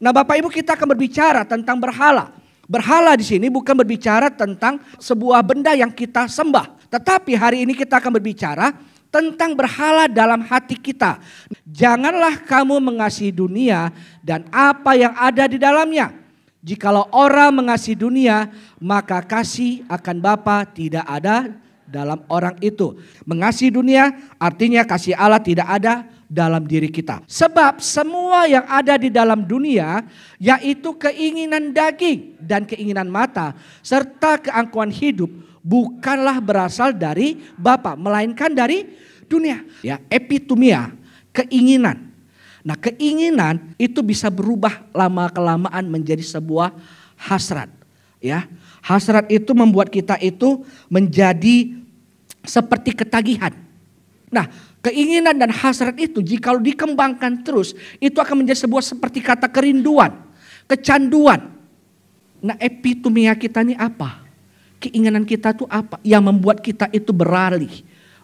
Nah, Bapak Ibu, kita akan berbicara tentang berhala. Berhala di sini bukan berbicara tentang sebuah benda yang kita sembah. Tetapi hari ini kita akan berbicara tentang berhala dalam hati kita. Janganlah kamu mengasihi dunia dan apa yang ada di dalamnya. Jikalau orang mengasihi dunia, maka kasih akan Bapa tidak ada dalam orang itu. Mengasihi dunia artinya kasih Allah tidak ada dalam diri kita. Sebab semua yang ada di dalam dunia, yaitu keinginan daging dan keinginan mata, serta keangkuhan hidup, bukanlah berasal dari Bapa, melainkan dari dunia. Ya, epitumia, keinginan. Nah, keinginan itu bisa berubah lama-kelamaan menjadi sebuah hasrat. Ya, hasrat itu membuat kita itu menjadi seperti ketagihan. Nah, keinginan dan hasrat itu jika dikembangkan terus, itu akan menjadi sebuah seperti kata kerinduan, kecanduan. Nah, epitumia kita ini apa? Keinginan kita itu apa? Yang membuat kita itu beralih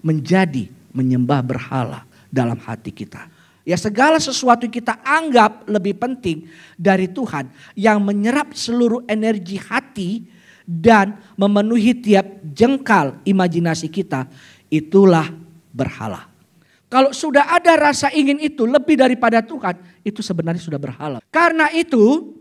menjadi menyembah berhala dalam hati kita. Ya, segala sesuatu yang kita anggap lebih penting dari Tuhan, yang menyerap seluruh energi hati dan memenuhi tiap jengkal imajinasi kita, itulah berhala. Kalau sudah ada rasa ingin itu lebih daripada Tuhan, itu sebenarnya sudah berhala. Karena itu,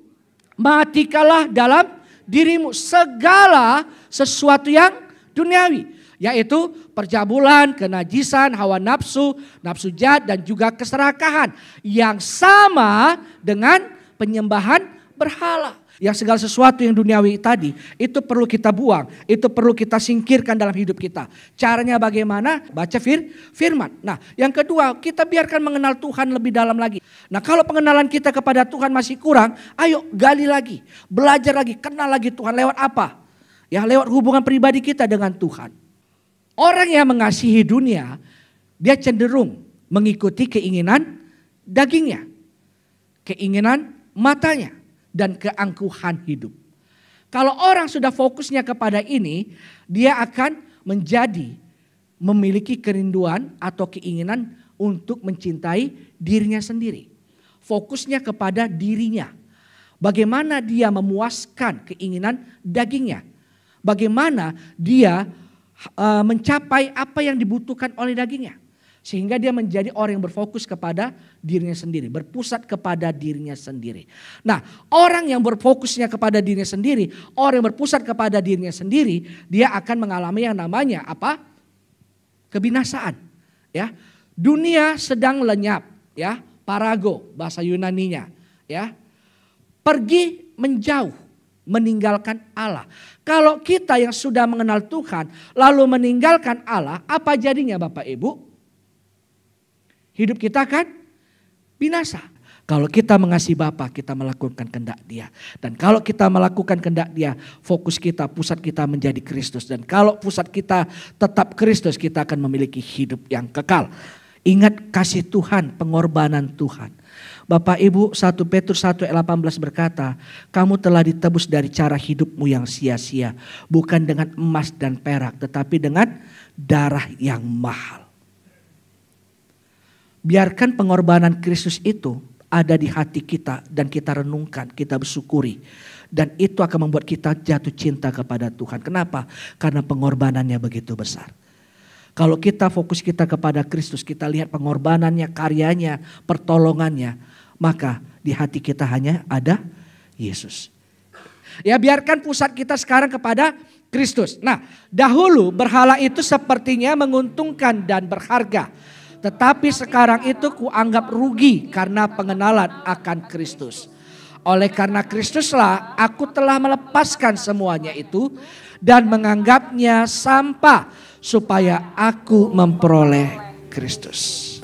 matikanlah dalam dirimu segala sesuatu yang duniawi, yaitu percabulan, kenajisan, hawa nafsu, nafsu jahat, dan juga keserakahan yang sama dengan penyembahan berhala. Yang segala sesuatu yang duniawi tadi itu perlu kita buang, itu perlu kita singkirkan dalam hidup kita. Caranya bagaimana? Baca firman. Nah, yang kedua, kita biarkan mengenal Tuhan lebih dalam lagi. Nah, kalau pengenalan kita kepada Tuhan masih kurang, ayo gali lagi, belajar lagi, kenal lagi Tuhan. Lewat apa? Ya, lewat hubungan pribadi kita dengan Tuhan. Orang yang mengasihi dunia, dia cenderung mengikuti keinginan dagingnya, keinginan matanya, dan keangkuhan hidup. Kalau orang sudah fokusnya kepada ini, dia akan memiliki kerinduan atau keinginan untuk mencintai dirinya sendiri. Fokusnya kepada dirinya. Bagaimana dia memuaskan keinginan dagingnya. Bagaimana dia mencapai apa yang dibutuhkan oleh dagingnya. Sehingga dia menjadi orang yang berfokus kepada dirinya sendiri. Berpusat kepada dirinya sendiri. Nah, orang yang berfokusnya kepada dirinya sendiri, orang yang berpusat kepada dirinya sendiri, dia akan mengalami yang namanya apa? Kebinasaan. Ya, dunia sedang lenyap. Ya, parago bahasa Yunaninya. Ya, pergi menjauh, meninggalkan Allah. Kalau kita yang sudah mengenal Tuhan lalu meninggalkan Allah, apa jadinya Bapak Ibu? Hidup kita akan binasa. Kalau kita mengasihi Bapa, kita melakukan kehendak Dia. Dan kalau kita melakukan kehendak Dia, fokus kita, pusat kita menjadi Kristus. Dan kalau pusat kita tetap Kristus, kita akan memiliki hidup yang kekal. Ingat kasih Tuhan, pengorbanan Tuhan. Bapak Ibu, 1 Petrus 1 ayat 18 berkata, kamu telah ditebus dari cara hidupmu yang sia-sia. Bukan dengan emas dan perak, tetapi dengan darah yang mahal. Biarkan pengorbanan Kristus itu ada di hati kita dan kita renungkan, kita bersyukuri. Dan itu akan membuat kita jatuh cinta kepada Tuhan. Kenapa? Karena pengorbanannya begitu besar. Kalau kita fokus kita kepada Kristus, kita lihat pengorbanannya, karyanya, pertolongannya, maka di hati kita hanya ada Yesus. Ya, biarkan pusat kita sekarang kepada Kristus. Nah, dahulu berhala itu sepertinya menguntungkan dan berharga. Tetapi sekarang itu kuanggap rugi karena pengenalan akan Kristus. Oleh karena Kristuslah aku telah melepaskan semuanya itu dan menganggapnya sampah supaya aku memperoleh Kristus.